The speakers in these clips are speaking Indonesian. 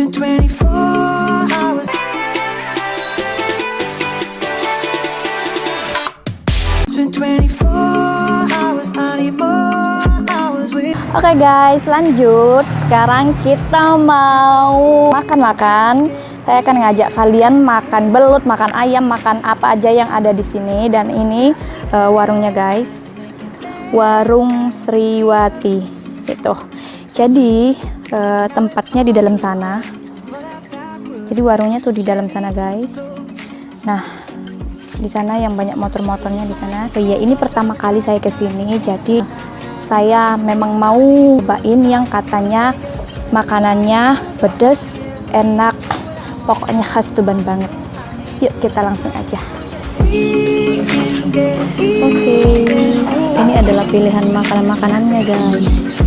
been 24 hours. It's been 24 hours. I need more hours with. Oke guys, lanjut. Sekarang kita mau makan-makan. Saya akan ngajak kalian makan belut, makan ayam, makan apa aja yang ada di sini. Dan ini warungnya guys, warung Sriwati gitu. Jadi tempatnya di dalam sana. Jadi warungnya tuh di dalam sana guys. Nah, di sana yang banyak motor-motornya di sana. Oh iya, ini pertama kali saya kesini. Jadi saya memang mau cobain yang katanya makanannya pedas, enak, pokoknya khas Tuban banget. Yuk kita langsung aja. Oke, ini adalah pilihan makanan-makanannya guys.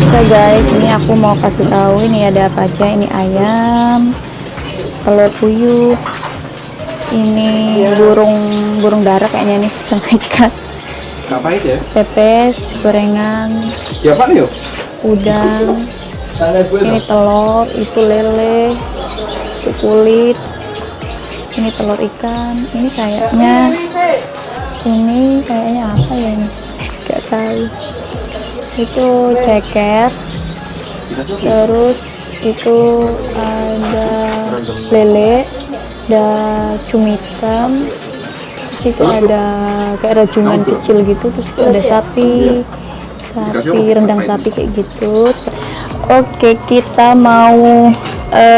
Oke guys, ini aku mau kasih tahu ini ada apa aja. Ini ayam, telur puyuh, ini burung dara kayaknya nih sama ikan. Apa itu ya? Pepes, gorengan, Siapa nih yuk? udang, ini telur, itu lele, itu kulit, ini telur ikan, ini kayaknya apa ya ini? Gak tahu. Itu ceker, terus itu ada lele, ada cumi hitam, terus itu ada kayak rajungan kecil gitu, terus itu ada sapi rendang sapi kayak gitu. Oke, kita mau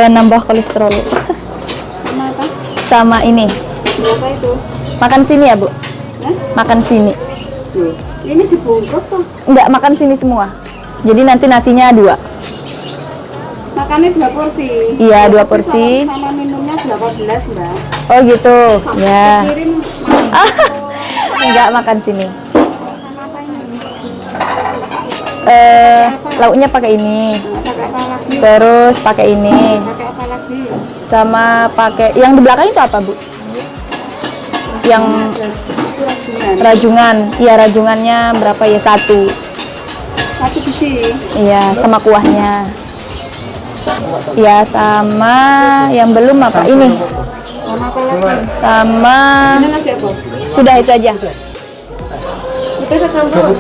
nambah kolesterol sama ini. Apa itu? Makan sini ya Bu? Makan sini. Ini dibungkus tuh. Enggak, makan sini semua. Jadi nanti nasinya 2. Makannya 2 porsi. Iya, 2 porsi. Sama minumnya 18, Mbak. Oh gitu. Ya. Kirim Enggak, makan sini. sama apa ini? Lauknya pakai ini. Pakai apa lagi? Terus pakai ini. Pakai apa lagi? Sama pakai yang di belakang itu apa, Bu? Yang Itu rajungan. rajungan. Iya, rajungannya berapa ya? 1. 1 biji. Iya, sama kuahnya. Ya, sama yang belum apa? Ini. Sama apa lagi? Sama Ini nasi apa? sudah itu aja. Kita campur.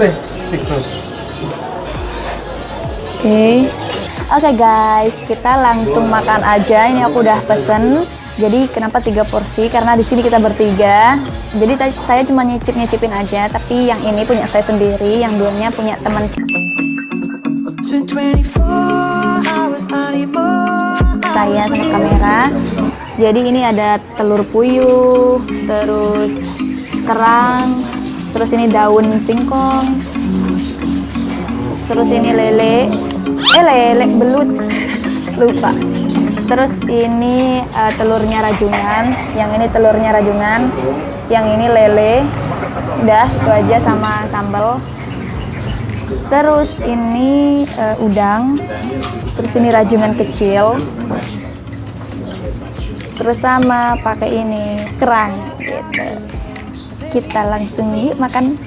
Oke guys, kita langsung makan aja. Ini aku udah pesen. Jadi kenapa 3 porsi? Karena di sini kita bertiga. Jadi tadi saya cuma nyicipin aja. Tapi yang ini punya saya sendiri, yang duanya punya teman. It's been 24 hours. I need more. Saya sama kamera. Jadi ini ada telur puyuh, terus kerang, terus ini daun singkong, terus ini lele belut, lupa. Terus ini telurnya rajungan, yang ini telurnya rajungan, yang ini lele. Udah itu aja sama sambal. Terus ini udang, terus ini rajungan kecil, terus sama pakai ini kerang gitu. Kita langsung yuk makan.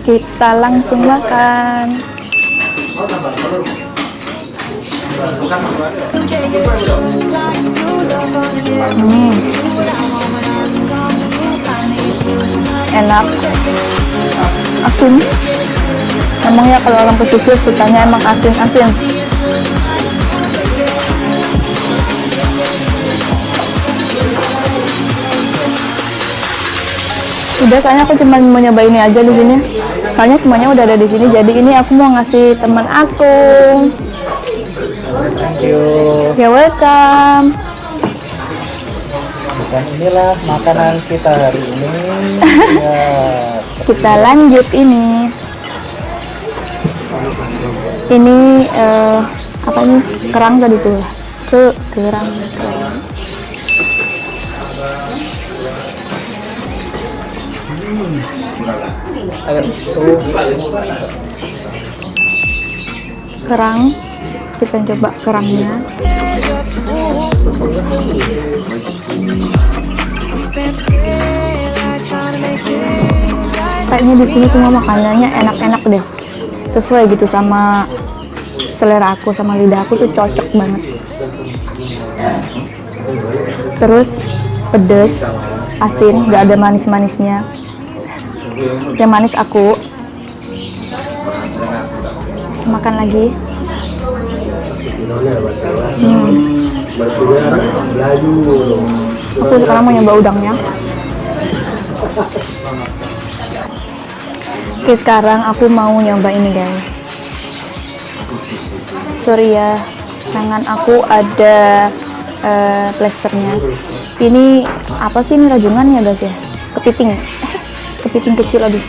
Kita langsung makan. Enak, asin. Emangnya kalau orang pesisir sukanya emang asin-asin. Udah, kayaknya aku cuma mau nyoba ini aja di sini. Soalnya semuanya udah ada di sini. Jadi ini aku mau ngasih teman aku. Thank you. You're welcome. Dan inilah makanan kita hari ini. Ya, Kita lanjut ini. Ini apa ini? Kerang tadi tuh. Kerang. Kerang. Kita coba kerangnya. Spent the daylight trying to make things right. Kayaknya di sini semua makanannya enak-enak deh, sesuai gitu sama selera aku, sama lidah aku tuh cocok banget. Terus pedes, asin, nggak ada manis-manisnya. Yang manis aku. Makan lagi. Aku sekarang mau nyoba udangnya. Oke, sekarang aku mau nyoba ini guys. Sorry ya, tangan aku ada plasternya. Ini apa sih, ini rajungan ya guys ya? Kepiting. Kepiting kecil, aduh.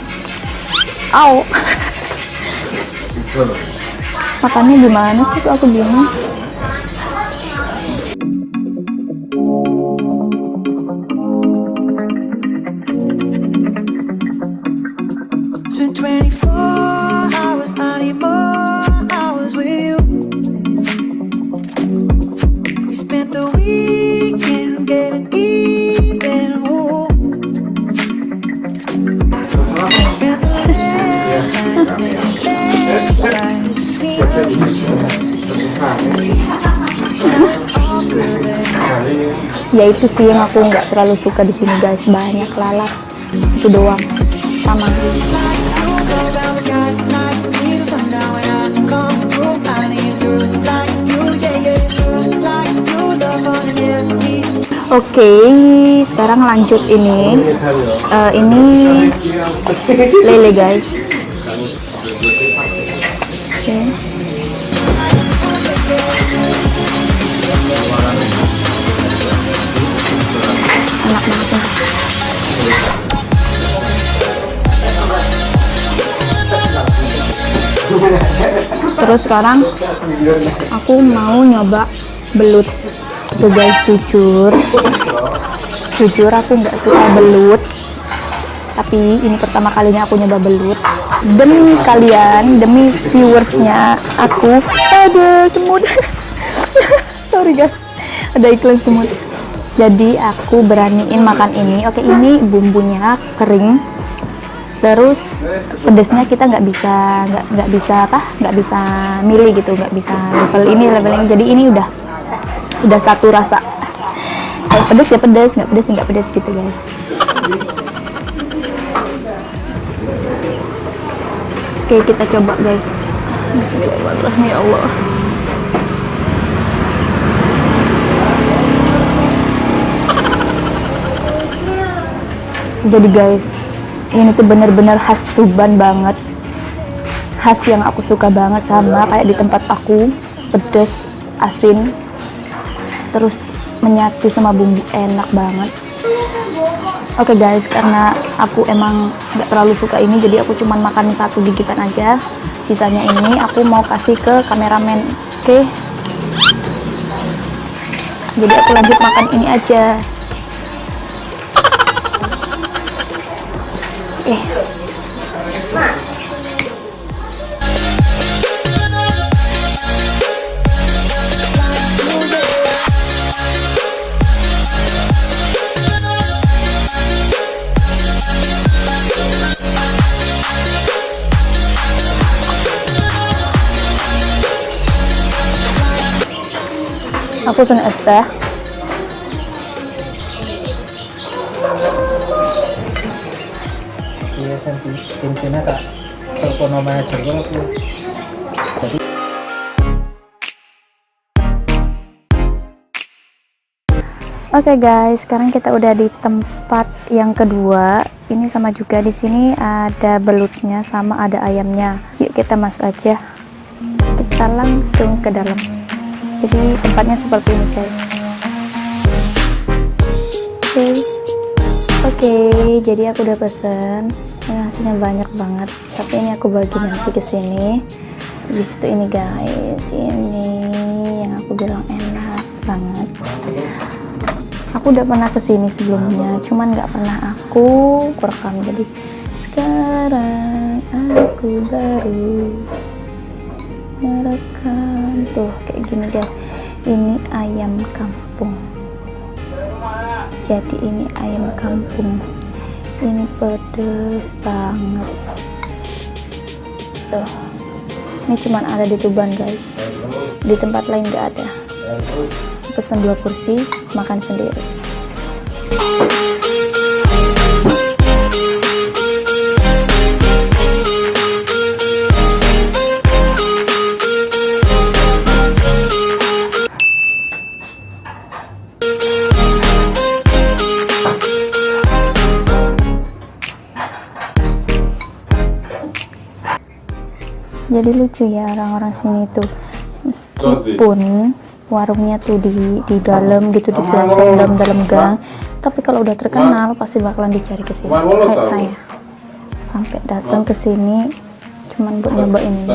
Au. Makannya gimana sih, tuh aku bingung. It's been 24 hours, I need more hours with you. We spent the weekend getting even. Ooh. Spent the late nights making things right between us. It was all good, babe. Ya itu sih yang aku nggak terlalu suka di sini guys, banyak lalat. Itu doang. Sama. Oke, sekarang lanjut ini. Ini lele guys. Oke. Enak banget ya. Terus sekarang aku mau nyoba belut. Tuh guys, jujur aku nggak suka belut, tapi ini pertama kalinya aku nyoba belut. Demi kalian, demi viewersnya aku. Ada semut. Sorry guys, ada iklan semut. Jadi aku beraniin makan ini. Oke, ini bumbunya kering. Terus pedesnya kita nggak bisa milih gitu, nggak bisa level ini level ini. Jadi ini udah satu rasa. Kalau pedes ya pedes, nggak pedes gitu guys. Oke, kita coba guys. Bismillahirrahmanirrahim, ya Allah. Jadi guys, ini tuh bener-bener khas Tuban banget, khas yang aku suka banget, sama kayak di tempat aku, pedes, asin, terus menyatu sama bumbu, enak banget. Oke guys, karena aku emang nggak terlalu suka ini, jadi aku cuman makan satu gigitan aja. Sisanya ini aku mau kasih ke kameramen. Oke, jadi aku lanjut makan ini aja. Aku pesen es teh. Iya, Santi. Timnya tak telepon nama aja aku. Oke guys, sekarang kita udah di tempat yang kedua. Ini sama juga, di sini ada belutnya sama ada ayamnya. Yuk kita masuk aja. Kita langsung ke dalam. Jadi tempatnya seperti ini guys. Oke, jadi aku udah pesen. Nasinya banyak banget, tapi ini aku bagi nasi ke sini. Habis itu ini guys, ini yang aku bilang enak banget. Aku udah pernah kesini sebelumnya, cuman nggak pernah aku rekam. Jadi sekarang aku baru merekam. Tuh kayak gini guys, ini ayam kampung. Jadi ini ayam kampung, Ini pedes banget. Tuh. Ini cuman ada di Tuban guys. Di tempat lain nggak ada. Pesan 2 porsi, makan sendiri. Jadi lucu ya orang-orang sini tuh, meskipun warungnya tuh di dalam gitu, di pelosok dalam gang, tapi kalau udah terkenal pasti bakalan dicari ke sini. Kayak saya sampai datang ke sini cuman buat nyobain ini.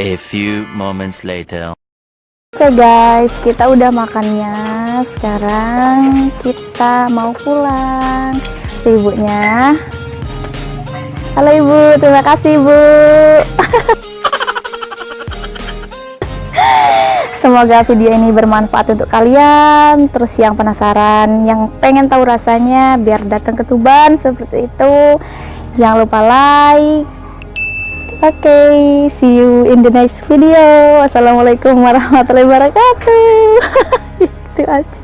A few moments later. Oke guys, kita udah makannya. Sekarang kita mau pulang. Ibunya. Halo Ibu, terima kasih Bu. Semoga video ini bermanfaat untuk kalian. Terus yang penasaran, yang pengen tahu rasanya, biar datang ke Tuban seperti itu. Jangan lupa like. Oke, see you in the next video. Wassalamualaikum warahmatullahi wabarakatuh. Itu aja.